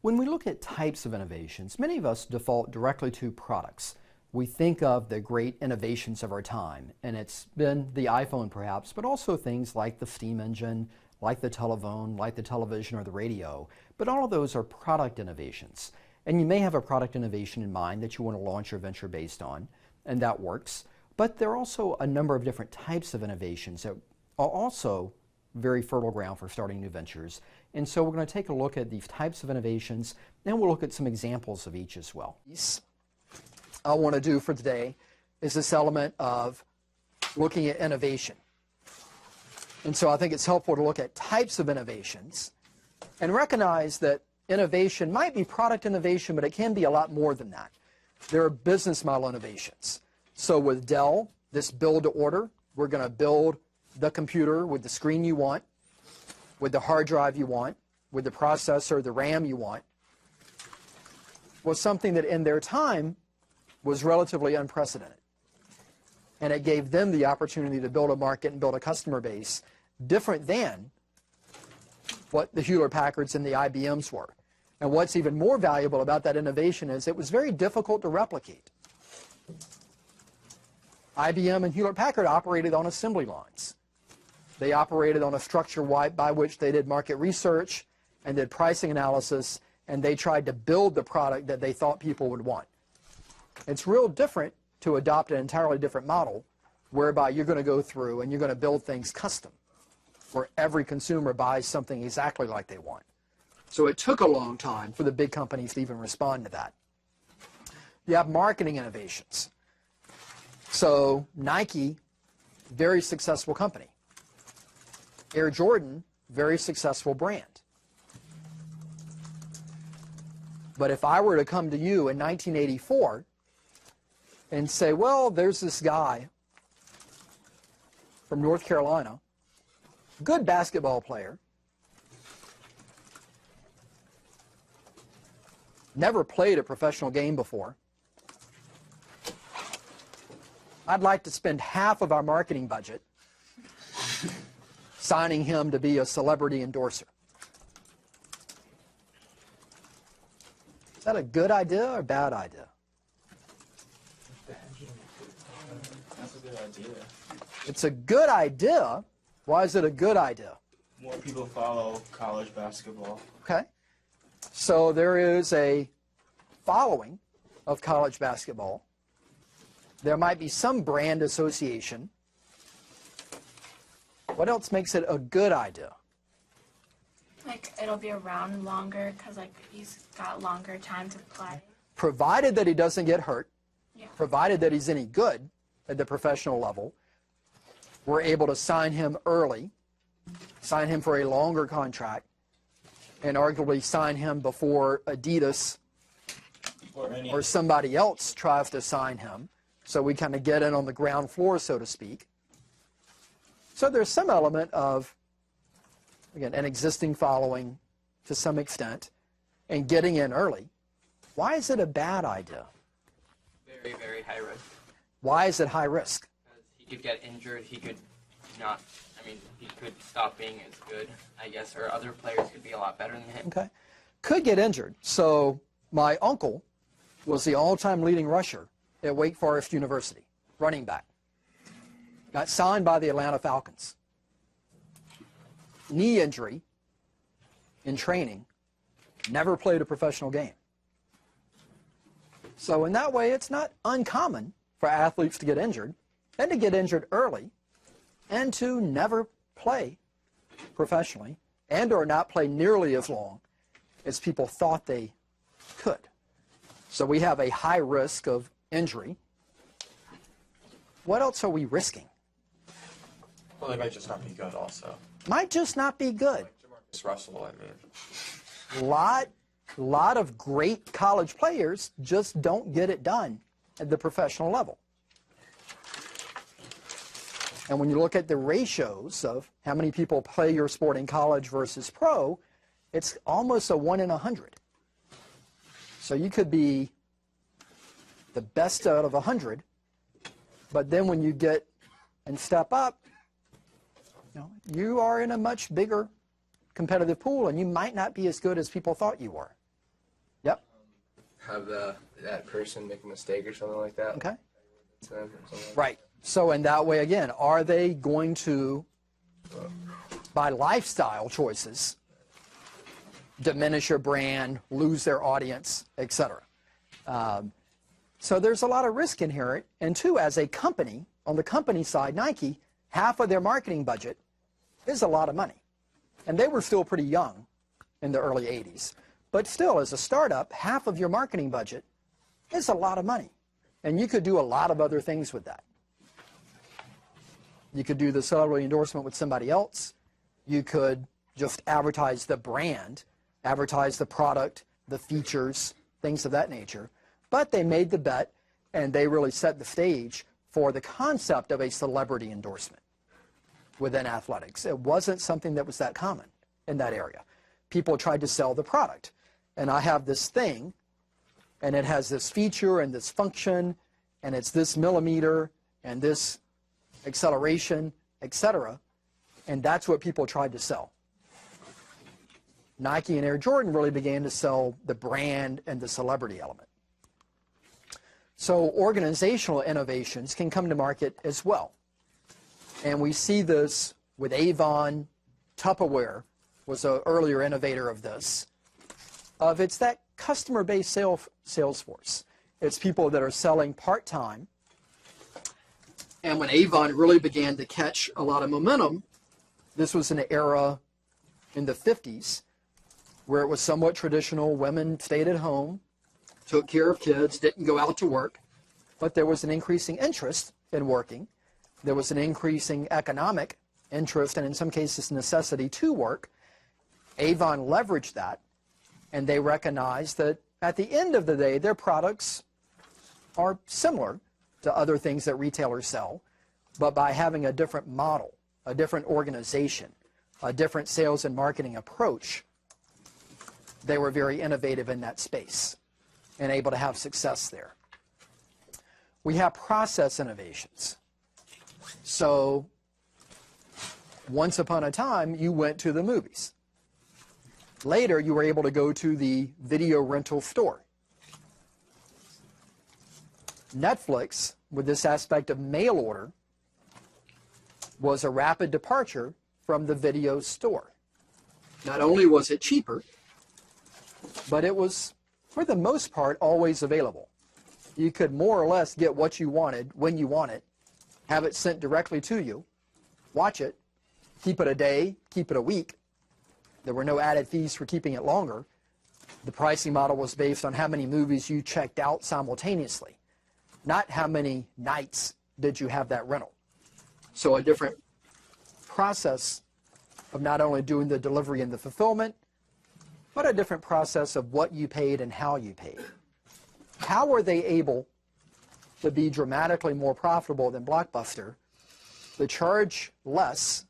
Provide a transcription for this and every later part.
When we look at types of innovations, many of us default directly to products. We think of the great innovations of our time, and it's been the iPhone perhaps, but also things like the steam engine, like the telephone, like the television or the radio. But all of those are product innovations. And you may have a product innovation in mind that you want to launch your venture based on, and that works. But there are also a number of different types of innovations that are also very fertile ground for starting new ventures. And so we're going to take a look at these types of innovations, and we'll look at some examples of each as well. I want to do for today is this element of looking at innovation. And so I think it's helpful to look at types of innovations and recognize that innovation might be product innovation, but it can be a lot more than that. There are business model innovations. So with Dell, this build to order, we're going to build the computer with the screen you want, with the hard drive you want, with the processor, the RAM you want, was something that in their time was relatively unprecedented. And it gave them the opportunity to build a market and build a customer base different than what the Hewlett-Packards and the IBMs were. And what's even more valuable about that innovation is it was very difficult to replicate. IBM and Hewlett-Packard operated on assembly lines. They operated on a structure by which they did market research and did pricing analysis, and they tried to build the product that they thought people would want. It's real different to adopt an entirely different model whereby you're going to go through and you're going to build things custom, where every consumer buys something exactly like they want. So it took a long time for the big companies to even respond to that. You have marketing innovations. So Nike, very successful company. Air Jordan, very successful brand. But if I were to come to you in 1984 and say, well, there's this guy from North Carolina, good basketball player, never played a professional game before, I'd like to spend half of our marketing budget signing him to be a celebrity endorser. Is that a good idea or a bad idea? That's a good idea. It's a good idea. Why is it a good idea? More people follow college basketball. Okay. So there is a following of college basketball. There might be some brand association. What else makes it a good idea? Like, it'll be around longer because, like, he's got longer time to play. Provided that he doesn't get hurt, Yeah. provided that he's any good at the professional level, we're able to sign him early, sign him for a longer contract, and arguably sign him before Adidas or somebody else tries to sign him. So we kind of get in on the ground floor, so to speak. So there's some element of, again, an existing following to some extent and getting in early. Why is it a bad idea? Very, very high risk. Why is it high risk? Because he could get injured, he could not, he could stop being as good, I guess, or other players could be a lot better than him. Okay. Could get injured. So my uncle was the all-time leading rusher at Wake Forest University, running back. Got signed by the Atlanta Falcons. Knee injury in training, never played a professional game. So in that way, it's not uncommon for athletes to get injured, and to get injured early, and to never play professionally, and or not play nearly as long as people thought they could. So we have a high risk of injury. What else are we risking? Well, they might just not be good also. Might just not be good. Like Jamarcus Russell, I mean. Lot of great college players just don't get it done at the professional level. And when you look at the ratios of how many people play your sport in college versus pro, it's almost a 1 in 100. So you could be the best out of 100, but then when you get and step up, you are in a much bigger competitive pool, and you might not be as good as people thought you were. have that person make a mistake or something like that. Okay. To them or something like Right. So in that way, again, are they going to, by lifestyle choices, diminish your brand, lose their audience, etc.? So there's a lot of risk inherent. And two, as a company, on the company side, Nike, half of their marketing budget is a lot of money. And they were still pretty young in the early 80s. But still, as a startup, half of your marketing budget is a lot of money. And you could do a lot of other things with that. You could do the celebrity endorsement with somebody else. You could just advertise the brand, advertise the product, the features, things of that nature. But they made the bet, and they really set the stage for the concept of a celebrity endorsement within athletics. It wasn't something that was that common in that area. People tried to sell the product. And I have this thing, and it has this feature and this function, and it's this millimeter and this acceleration, etc. And that's what people tried to sell. Nike and Air Jordan really began to sell the brand and the celebrity element. So organizational innovations can come to market as well. And we see this with Avon. Tupperware was an earlier innovator of this. It's that customer-based sales force. It's people that are selling part-time. And when Avon really began to catch a lot of momentum, this was an era in the 50s where it was somewhat traditional. Women stayed at home, took care of kids, didn't go out to work. But there was an increasing interest in working. There was an increasing economic interest and in some cases necessity to work. Avon leveraged that, and they recognized that at the end of the day, their products are similar to other things that retailers sell, but by having a different model, a different organization, a different sales and marketing approach, they were very innovative in that space and able to have success there. We have process innovations. So once upon a time, you went to the movies. Later, you were able to go to the video rental store. Netflix, with this aspect of mail order, was a rapid departure from the video store. Not only was it cheaper, but it was, for the most part, always available. You could more or less get what you wanted when you want it, have it sent directly to you, watch it, keep it a day, keep it a week. There were no added fees for keeping it longer. The pricing model was based on how many movies you checked out simultaneously, not how many nights did you have that rental. So a different process of not only doing the delivery and the fulfillment, but a different process of what you paid and how you paid. How were they able to be dramatically more profitable than Blockbuster, to charge less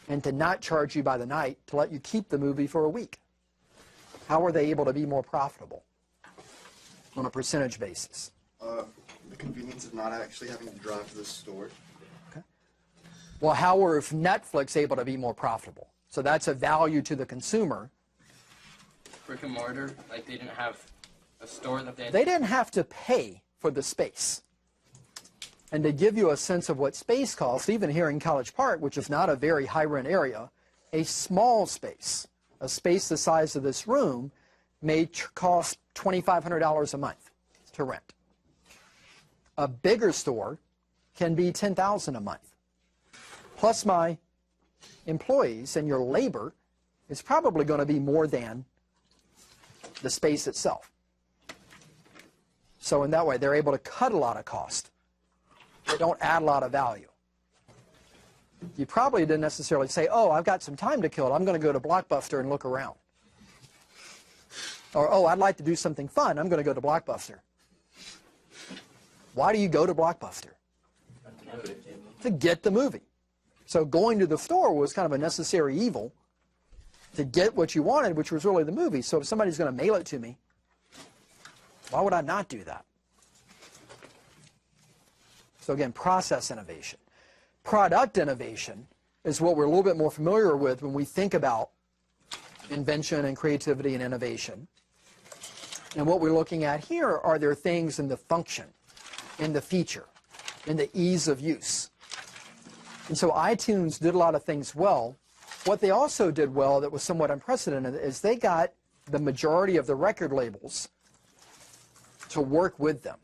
and to not charge you by the night, to let you keep the movie for a week? How were they able to be more profitable on a percentage basis? The convenience of not actually having to drive to the store. Okay. Well, how were Netflix able to be more profitable? So that's a value to the consumer. Brick and mortar, like they didn't have a store that They didn't have to pay for the space. And to give you a sense of what space costs, even here in College Park, which is not a very high rent area, a small space, a space the size of this room, may cost $2,500 a month to rent. A bigger store can be $10,000 a month. Plus my employees and your labor is probably going to be more than the space itself. So in that way, they're able to cut a lot of cost. They don't add a lot of value. You probably didn't necessarily say, oh, I've got some time to kill. I'm going to go to Blockbuster and look around. Or, oh, I'd like to do something fun. I'm going to go to Blockbuster. Why do you go to Blockbuster? To get the movie. So going to the store was kind of a necessary evil to get what you wanted, which was really the movie. So if somebody's going to mail it to me, why would I not do that? So again, process innovation. Product innovation is what we're a little bit more familiar with when we think about invention and creativity and innovation. And what we're looking at here are there things in the function, in the feature, in the ease of use. And so iTunes did a lot of things well. What they also did well that was somewhat unprecedented is they got the majority of the record labels to work with them.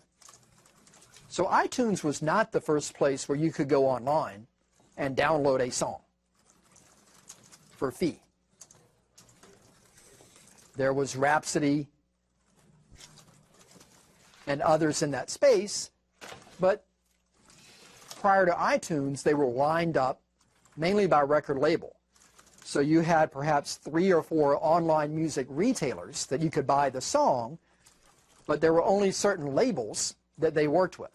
So iTunes was not the first place where you could go online and download a song for a fee. There was Rhapsody and others in that space, but prior to iTunes, they were lined up mainly by record label. So you had perhaps 3 or 4 online music retailers that you could buy the song, but there were only certain labels that they worked with.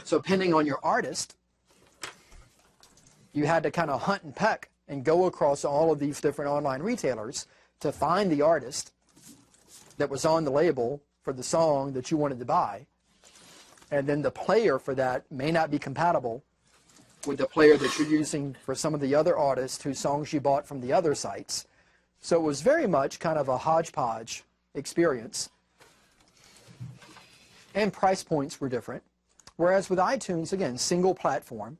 So depending on your artist, you had to kind of hunt and peck and go across all of these different online retailers to find the artist that was on the label for the song that you wanted to buy. And then the player for that may not be compatible with the player that you're using for some of the other artists whose songs you bought from the other sites. So it was very much kind of a hodgepodge experience. And price points were different. Whereas with iTunes, again, single platform.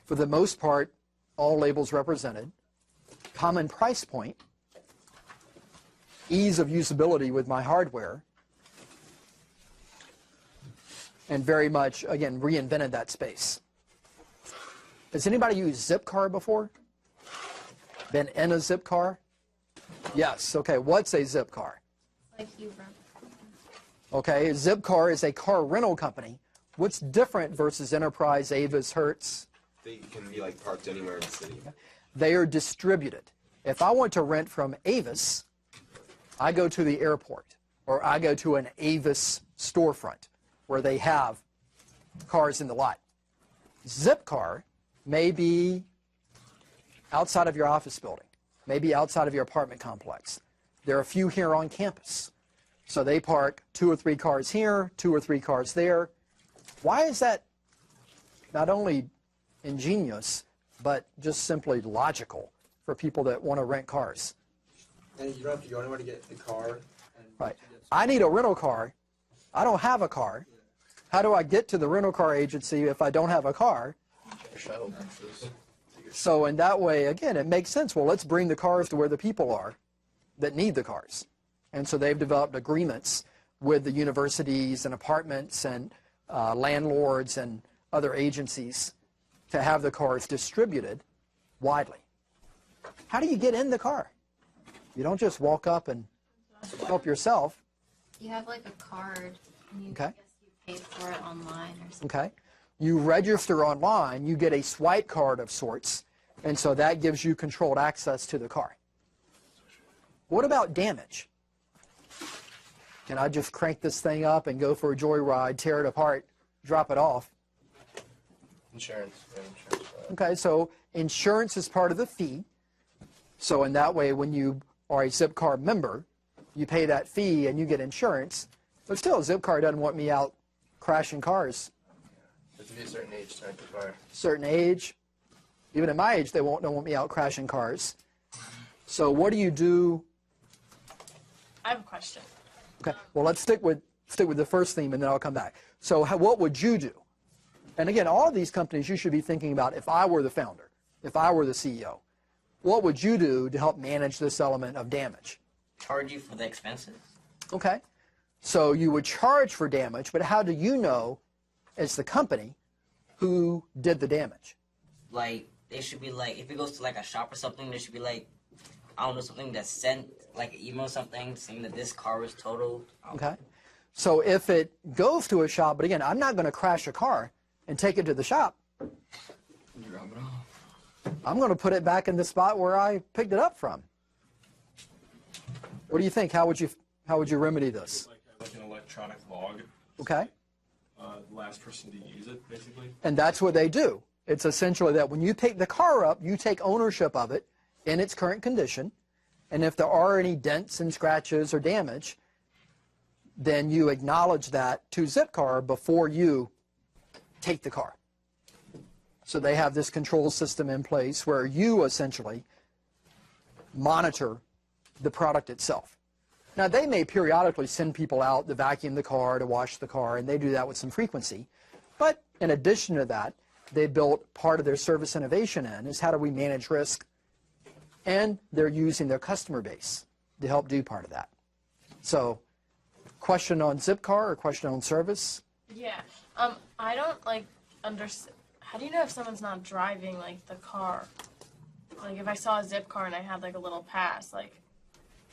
For the most part, all labels represented. Common price point. Ease of usability with my hardware. And very much, again, reinvented that space. Has anybody used Zipcar before? Been in a Zipcar? Yes. Okay, what's a Zipcar? Like you rent. Okay, Zipcar is a car rental company. What's different versus Enterprise, Avis, Hertz? They can be like parked anywhere in the city. They are distributed. If I want to rent from Avis, I go to the airport, or I go to an Avis storefront where they have cars in the lot. Zipcar may be outside of your office building, maybe outside of your apartment complex. There are a few here on campus. So they park 2 or 3 cars here, 2 or 3 cars there. Why is that not only ingenious, but just simply logical for people that want to rent cars? And you don't have to go anywhere to get the car. Right. I need a rental car. I don't have a car. How do I get to the rental car agency if I don't have a car? Shuttle buses. So in that way, again, it makes sense. Well, let's bring the cars to where the people are that need the cars. And so they've developed agreements with the universities and apartments and landlords and other agencies to have the cars distributed widely. How do you get in the car? You don't just walk up and help yourself. You have like a card, and you, Okay. I guess you pay for it online or something. Okay. You register online, you get a swipe card of sorts, and so that gives you controlled access to the car. What about damage? Can I just crank this thing up and go for a joyride, tear it apart, drop it off? Insurance. Yeah, insurance for that. Okay, so insurance is part of the fee. So in that way, when you are a Zipcar member, you pay that fee and you get insurance. But still, Zipcar doesn't want me out crashing cars. You have to be a certain age to rent the car. Certain age, even at my age, they don't want me out crashing cars. So what do you do? I have a question. Okay, well, let's stick with the first theme, and then I'll come back. So what would you do? And again, all of these companies you should be thinking about, if I were the founder, if I were the CEO, what would you do to help manage this element of damage? Charge you for the expenses. Okay, so you would charge for damage, but how do you know, as the company, who did the damage? Like, they should be like, if it goes to like a shop or something, there should be like, I don't know, something that's sent, like an email or something, saying that this car was totaled. Okay, so if it goes to a shop, but again, I'm not going to crash a car and take it to the shop. I'm going to put it back in the spot where I picked it up from. What do you think? How would you remedy this? Like an electronic log. Okay, Last person to use it, basically. and that's what they do. It's essentially that when you pick the car up, you take ownership of it in its current condition, and if there are any dents and scratches or damage, then you acknowledge that to Zipcar before you take the car. So they have this control system in place where you essentially monitor the product itself. Now, they may periodically send people out to vacuum the car, to wash the car, and they do that with some frequency. But in addition to that, they built part of their service innovation in is how do we manage risk, and they're using their customer base to help do part of that. So, question on Zipcar or question on service? Yeah. I don't like understand. How do you know if someone's not driving like the car? Like if I saw a Zipcar and I had like a little pass, like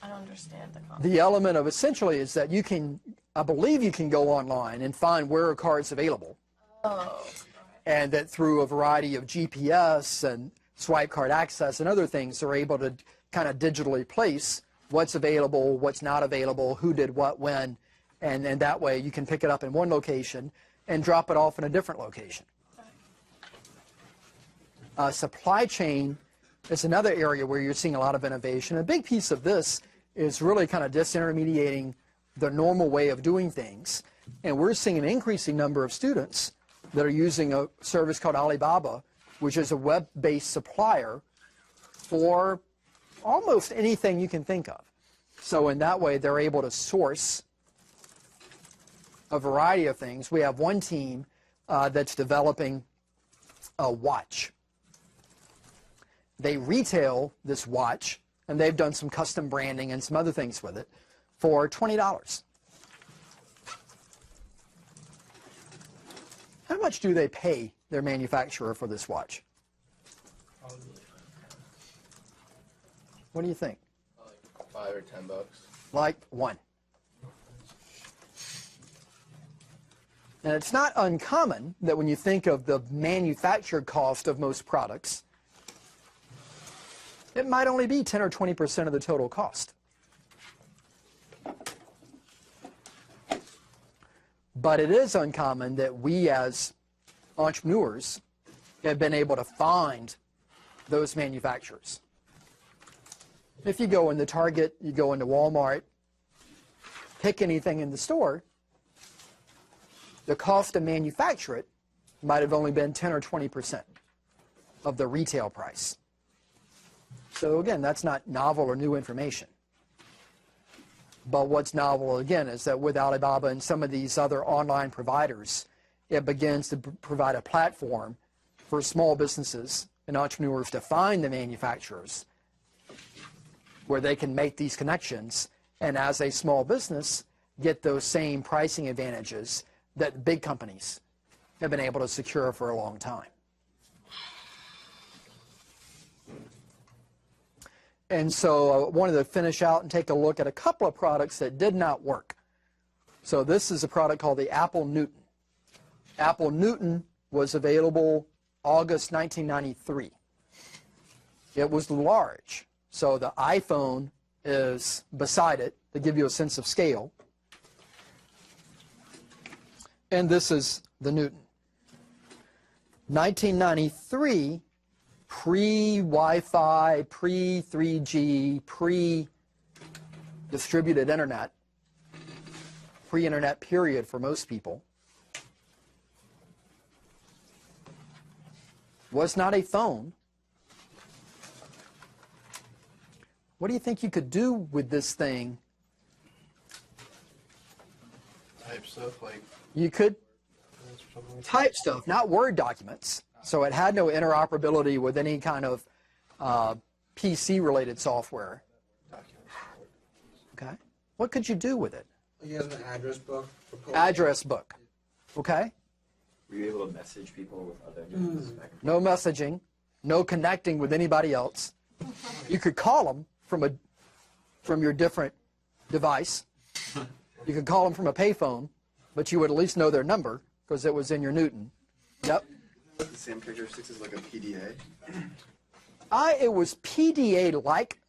I don't understand the concept. The element of essentially is that you can, I believe you can go online and find where a car is available. Oh. And that through a variety of GPS and swipe card access and other things, they're able to kind of digitally place what's available, what's not available, who did what when, and that way you can pick it up in one location and drop it off in a different location. Supply chain is another area where you're seeing a lot of innovation. A big piece of this is really kind of disintermediating the normal way of doing things. And we're seeing an increasing number of students that are using a service called Alibaba, which is a web-based supplier for almost anything you can think of. So in that way, they're able to source a variety of things. We have one team that's developing a watch. They retail this watch, and they've done some custom branding and some other things with it, for $20. How much do they pay their manufacturer for this watch? What do you think? Like $5 or $10. Like one. And it's not uncommon that when you think of the manufactured cost of most products, it might only be 10 or 20% of the total cost. But it is uncommon that we as entrepreneurs have been able to find those manufacturers. If you go into Target, you go into Walmart, pick anything in the store, the cost to manufacture it might have only been 10 or 20% of the retail price. So again, that's not novel or new information. But what's novel, again, is that with Alibaba and some of these other online providers, it begins to provide a platform for small businesses and entrepreneurs to find the manufacturers where they can make these connections, and as a small business, get those same pricing advantages that big companies have been able to secure for a long time. And so I wanted to finish out and take a look at a couple of products that did not work. So this is a product called the Apple Newton. Apple Newton was available August 1993. It was large. So the iPhone is beside it to give you a sense of scale. And this is the Newton. 1993, pre-Wi-Fi, pre-3G, pre-distributed internet, pre-internet period for most people, was not a phone. What do you think you could do with this thing? Type stuff like. You could type stuff, not Word documents. So it had no interoperability with any kind of PC-related software. Okay. What could you do with it? He has an address book. Address book. Okay. Were you able to message people with other addresses? No messaging, no connecting with anybody else. You could call them from your different device. You could call them from a payphone, but you would at least know their number because it was in your Newton. Yep. The same characteristics as like a PDA. It was PDA-like.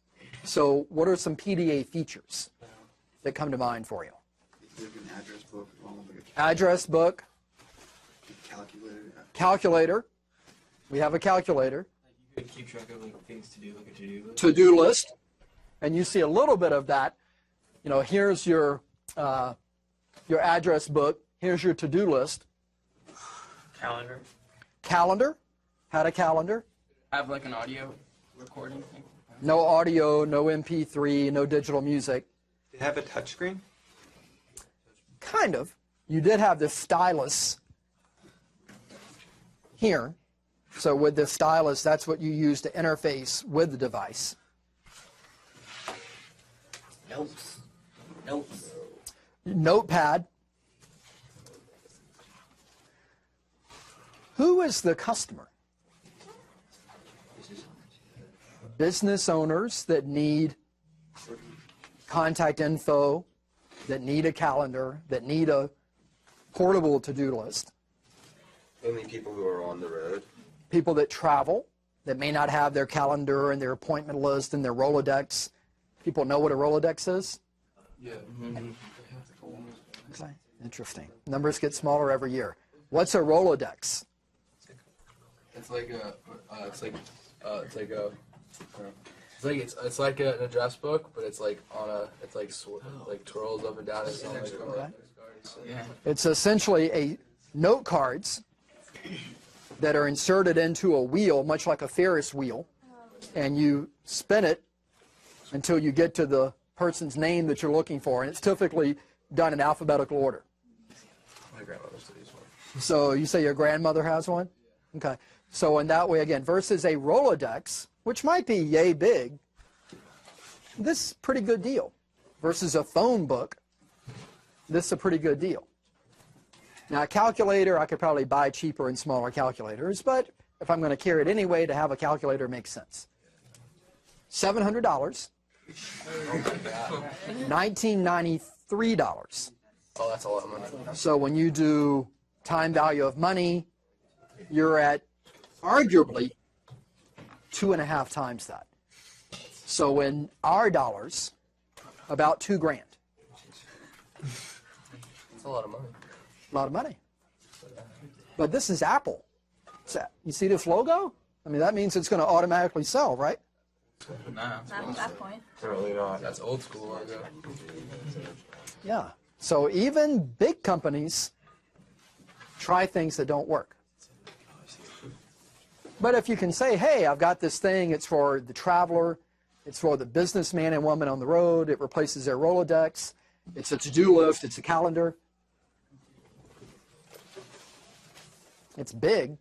So what are some PDA features that come to mind for you? Like an address book, almost like a Address book, calculator. calculator. We have a calculator. You could keep track of like things to do, like a to-do list. To-do list. And you see a little bit of that. You know, here's your address book. Here's your to-do list. Calendar. Calendar. Had a calendar. Have like an audio recording thing. No audio, no MP3, no digital music. They have a touchscreen? Kind of. You did have the stylus here. So with the stylus, that's what you use to interface with the device. Notes. Notes. Notepad. Who is the customer? Business owners that need contact info, that need a calendar, that need a portable to-do list. Mainly people who are on the road. People that travel, that may not have their calendar and their appointment list and their Rolodex. People know what a Rolodex is? Yeah. Okay, interesting. Numbers get smaller every year. What's a Rolodex? It's like a, it's like an address book, but it's like on a, it's like like twirls up and down. It's on like Okay. Yeah. It's essentially a note cards that are inserted into a wheel, much like a Ferris wheel, and you spin it until you get to the person's name that you're looking for, and it's typically done in alphabetical order. My grandmother still uses one. So you say your grandmother has one? Okay. So in that way, again, versus a Rolodex, which might be yay big, this is a pretty good deal. Versus a phone book, this is a pretty good deal. Now, a calculator, I could probably buy cheaper and smaller calculators, but if I'm going to carry it anyway, to have a calculator makes sense. $700, $1993. Oh, that's a lot of money. So when you do time value of money, you're at arguably 2.5 times that. So in our dollars, about $2,000. That's a lot of money. A lot of money. But this is Apple. You see this logo? I mean, that means it's going to automatically sell, right? Nah. Not at that point. Really not. That's old school logo. Yeah. So even big companies try things that don't work. But if you can say, hey, I've got this thing, it's for the traveler, it's for the businessman and woman on the road, it replaces their Rolodex, it's a to-do list, it's a calendar. It's big,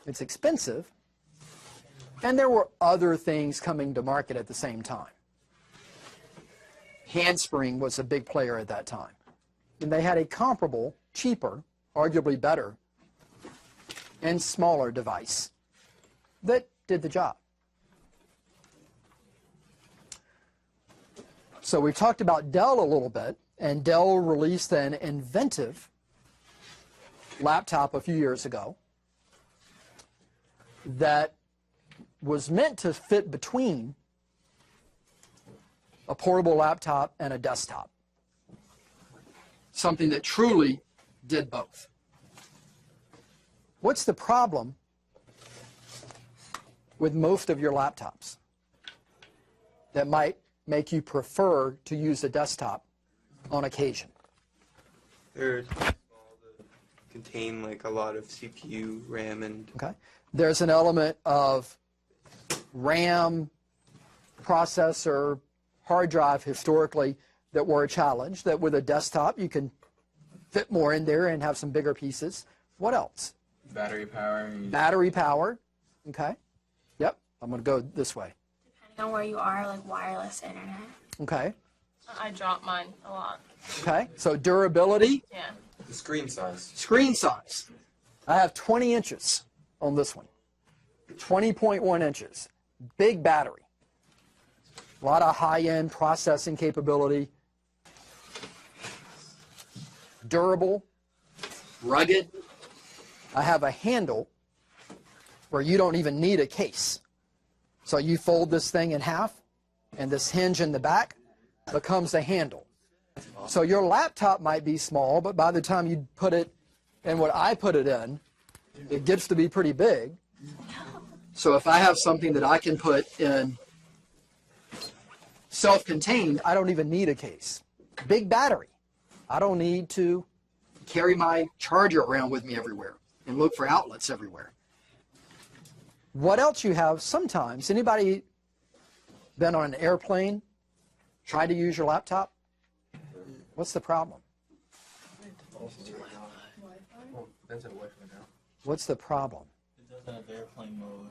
it's expensive, and there were other things coming to market at the same time. Handspring was a big player at that time. And they had a comparable, cheaper, arguably better, and smaller device that did the job. So we've talked about Dell a little bit, and Dell released an inventive laptop a few years ago that was meant to fit between a portable laptop and a desktop. Something that truly did both. What's the problem with most of your laptops that might make you prefer to use a desktop on occasion? They're small to contain like a lot of CPU, RAM, and Okay. There's an element of RAM, processor, hard drive historically that were a challenge, that with a desktop you can fit more in there and have some bigger pieces. What else? Battery power. Battery power. Okay. Yep. I'm going to go this way. Depending on where you are, like wireless internet. Okay. I drop mine a lot. Okay. So durability, Yeah. the screen size. screen size. I have 20 inches on this one. 20.1 inches. Big battery. A lot of high-end processing capability. Durable. Rugged. I have a handle where you don't even need a case. So you fold this thing in half, and this hinge in the back becomes the handle. So your laptop might be small, but by the time you put it in what I put it in, it gets to be pretty big. So if I have something that I can put in self-contained, I don't even need a case. Big battery. I don't need to carry my charger around with me everywhere and look for outlets everywhere. What else you have sometimes, anybody been on an airplane, Try to use your laptop? What's the problem? What's the problem? It doesn't have airplane mode.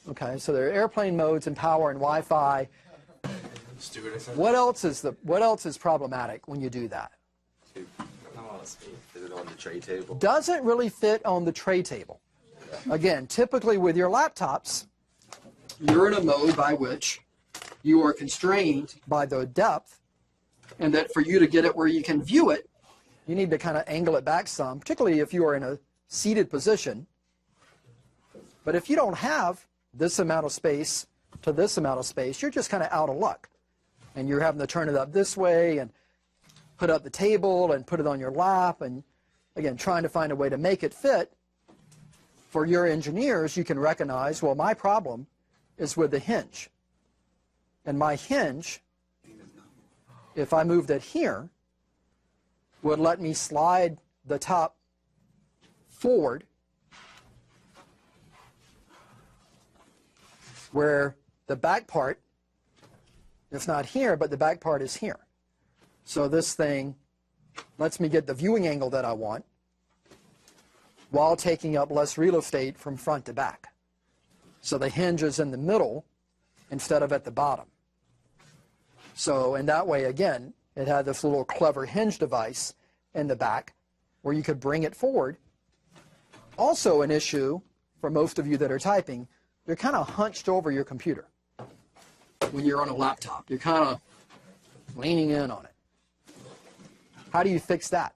Okay, so there are airplane modes and power and Wi-Fi. What else is problematic when you do that? Is it on the tray table? Doesn't really fit on the tray table. Again, typically with your laptops, you're in a mode by which you are constrained by the depth, and that for you to get it where you can view it, you need to kind of angle it back some, particularly if you are in a seated position. But if you don't have this amount of space to this amount of space, you're just kind of out of luck. And you're having to turn it up this way and put up the table and put it on your lap, and again, trying to find a way to make it fit. For your engineers, you can recognize, well, my problem is with the hinge. And my hinge, if I moved it here, would let me slide the top forward where the back part, it's not here, but the back part is here. So this thing lets me get the viewing angle that I want while taking up less real estate from front to back. So the hinge is in the middle instead of at the bottom. So in that way, again, it had this little clever hinge device in the back where you could bring it forward. Also an issue for most of you that are typing, you're kind of hunched over your computer when you're on a laptop. You're kind of leaning in on it. How do you fix that?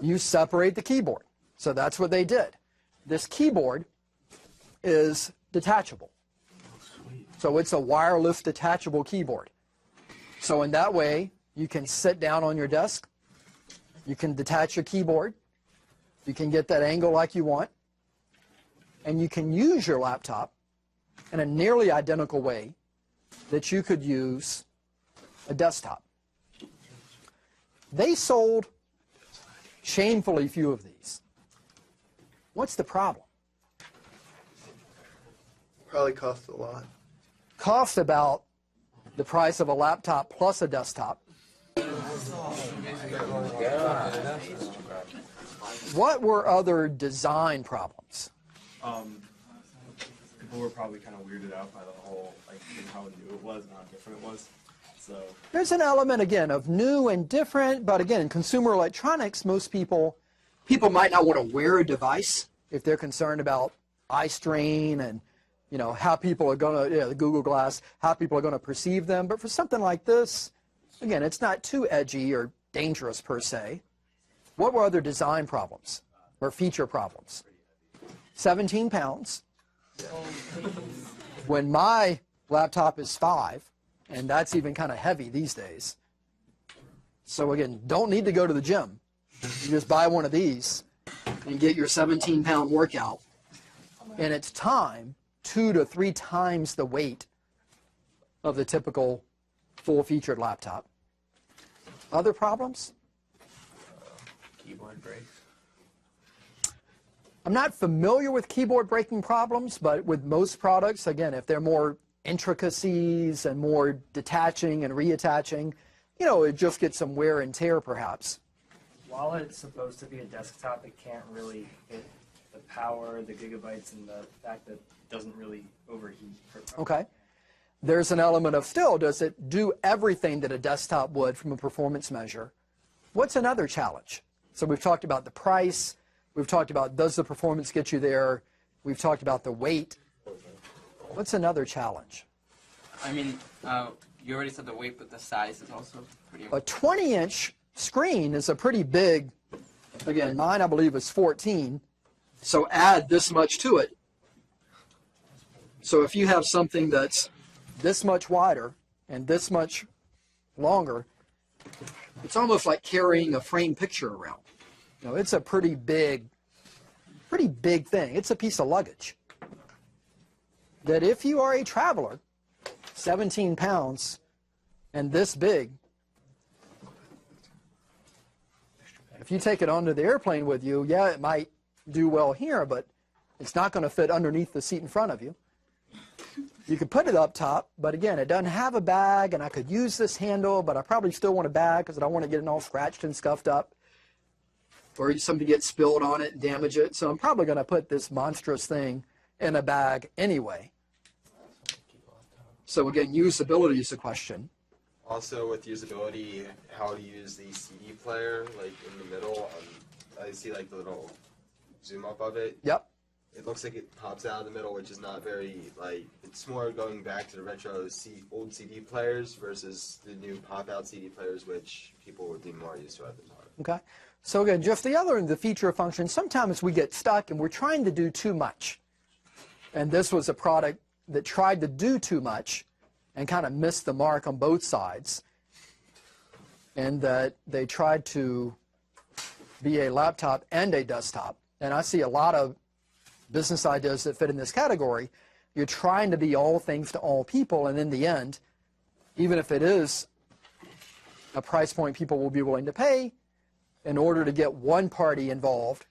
You separate the keyboard. So that's what they did. This keyboard is detachable. So it's a wireless detachable keyboard. So in that way, you can sit down on your desk. You can detach your keyboard. You can get that angle like you want. And you can use your laptop in a nearly identical way that you could use a desktop. They sold shamefully few of these. What's the problem? Probably cost a lot. Cost about the price of a laptop plus a desktop. What were other design problems? People were probably kind of weirded out by the whole, like, how new it was and how different it was. So there's an element, again, of new and different, but again, in consumer electronics, most people might not want to wear a device if they're concerned about eye strain and, you know, how people are going to, the Google Glass, how people are going to perceive them. But for something like this, again, it's not too edgy or dangerous per se. What were other design problems or feature problems? 17 pounds. When my laptop is 5, and that's even kind of heavy these days. So again, don't need to go to the gym. You just buy one of these and get your 17-pound workout. And it's time 2 to 3 times the weight of the typical full-featured laptop. Other problems? Keyboard breaks. I'm not familiar with keyboard breaking problems, but with most products, again, if they're more intricacies and more detaching and reattaching, you know, it just gets some wear and tear perhaps. While it's supposed to be a desktop, it can't really hit the power, the gigabytes, and the fact that it doesn't really overheat. Okay. There's an element of still, does it do everything that a desktop would from a performance measure? What's another challenge? So we've talked about the price. We've talked about does the performance get you there. We've talked about the weight. What's another challenge? I mean, you already said the weight, but the size is also pretty A 20-inch screen is a pretty big, again, mine I believe is 14, so add this much to it. So if you have something that's this much wider and this much longer, it's almost like carrying a framed picture around. You know, it's a pretty big thing. It's a piece of luggage. That if you are a traveler, 17 pounds and this big, if you take it onto the airplane with you, yeah, it might do well here, but it's not going to fit underneath the seat in front of you. You could put it up top, but again, it doesn't have a bag, and I could use this handle, but I probably still want a bag because I don't want to get it all scratched and scuffed up, or something gets spilled on it and damage it. So I'm probably going to put this monstrous thing in a bag anyway. So again, usability is a question. Also, with usability, how to use the CD player, like in the middle. I see like the little zoom up of it. Yep. It looks like it pops out of the middle, which is not very, like, it's more going back to the retro old CD players versus the new pop-out CD players, which people would be more used to at the time. Okay. So again, just the feature function, sometimes we get stuck and we're trying to do too much. And this was a product that tried to do too much and kind of missed the mark on both sides. And that they tried to be a laptop and a desktop. And I see a lot of business ideas that fit in this category. You're trying to be all things to all people, and in the end, even if it is a price point people will be willing to pay, in order to get one party involved,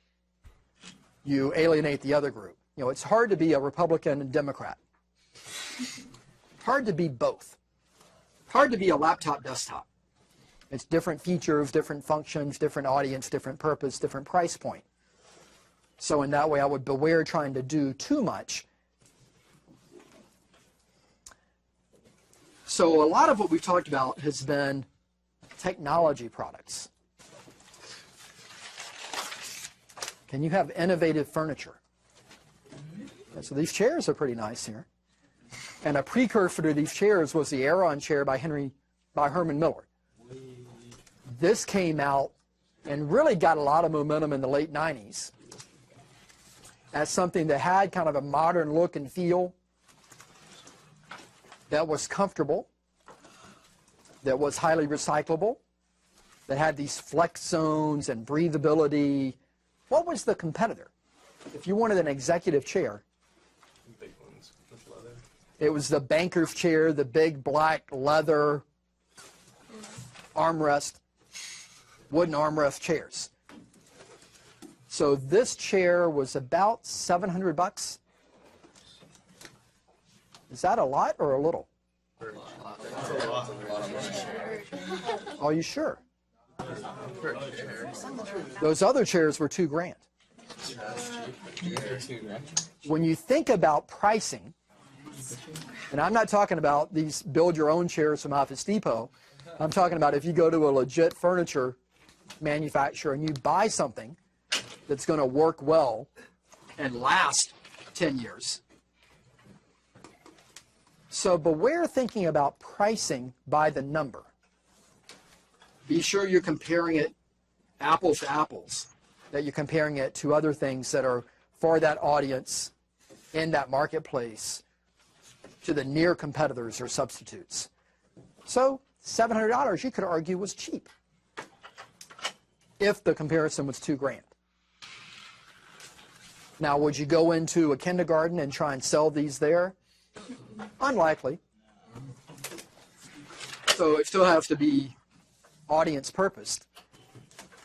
you alienate the other group. You know, it's hard to be a Republican and Democrat. Hard to be both. Hard to be a laptop desktop. It's different features, different functions, different audience, different purpose, different price point. So in that way, I would beware trying to do too much. So a lot of what we've talked about has been technology products. Can you have innovative furniture? And so these chairs are pretty nice here. And a precursor to these chairs was the Aeron chair by Herman Miller. This came out and really got a lot of momentum in the late 90s. As something that had kind of a modern look and feel, that was comfortable, that was highly recyclable, that had these flex zones and breathability. What was the competitor? If you wanted an executive chair, Big ones with leather. it was the banker's chair, the big black leather armrest, wooden armrest chairs. So this chair was about $700. Is that a lot or a little? Are you sure? Those other chairs were $2,000. When you think about pricing, and I'm not talking about these build your own chairs from Office Depot, I'm talking about if you go to a legit furniture manufacturer and you buy something that's going to work well and last 10 years. So beware thinking about pricing by the number. Be sure you're comparing it apples to apples, that you're comparing it to other things that are for that audience in that marketplace, to the near competitors or substitutes. So $700 you could argue was cheap if the comparison was $2,000. Now, would you go into a kindergarten and try and sell these there? Unlikely. So it still has to be audience purposed.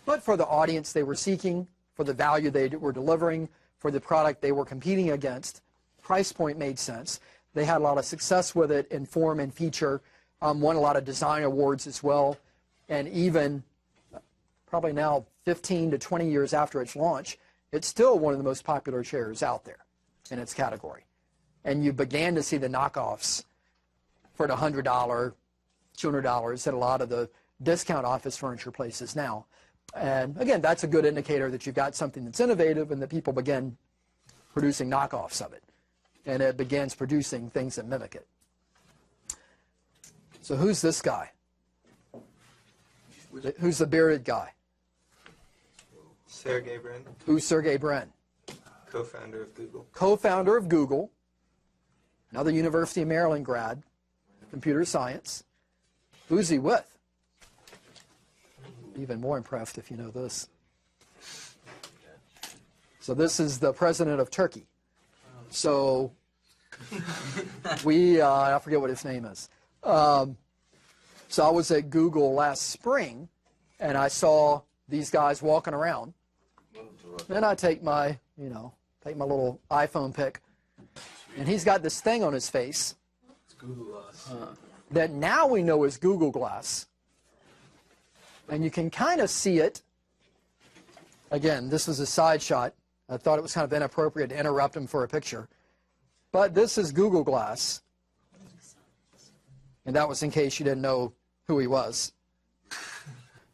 But for the audience they were seeking, for the value they were delivering, for the product they were competing against, price point made sense. They had a lot of success with it in form and feature, won a lot of design awards as well, and even probably now 15 to 20 years after its launch, it's still one of the most popular chairs out there in its category. And you began to see the knockoffs for the $100, $200 at a lot of the discount office furniture places now. And again, that's a good indicator that you've got something that's innovative and that people begin producing knockoffs of it. And it begins producing things that mimic it. So who's this guy? Who's the bearded guy? Sergey Brin, Who's Sergey Brin? co-founder of Google. Co-founder of Google, another University of Maryland grad, computer science. Who's he with? Even more impressed if you know this. So this is the president of Turkey. So I forget what his name is. So I was at Google last spring, and I saw these guys walking around. Then I take my little iPhone pic, and he's got this thing on his face Google Glass. that now we know is Google Glass. And you can kind of see it. Again, this is a side shot. I thought it was kind of inappropriate to interrupt him for a picture. But this is Google Glass. And that was in case you didn't know who he was.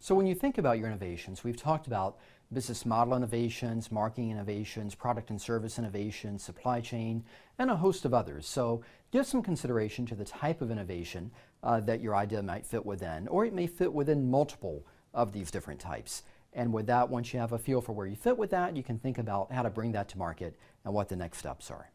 So when you think about your innovations, we've talked about business model innovations, marketing innovations, product and service innovations, supply chain, and a host of others. So give some consideration to the type of innovation that your idea might fit within, or it may fit within multiple of these different types. And with that, once you have a feel for where you fit with that, you can think about how to bring that to market and what the next steps are.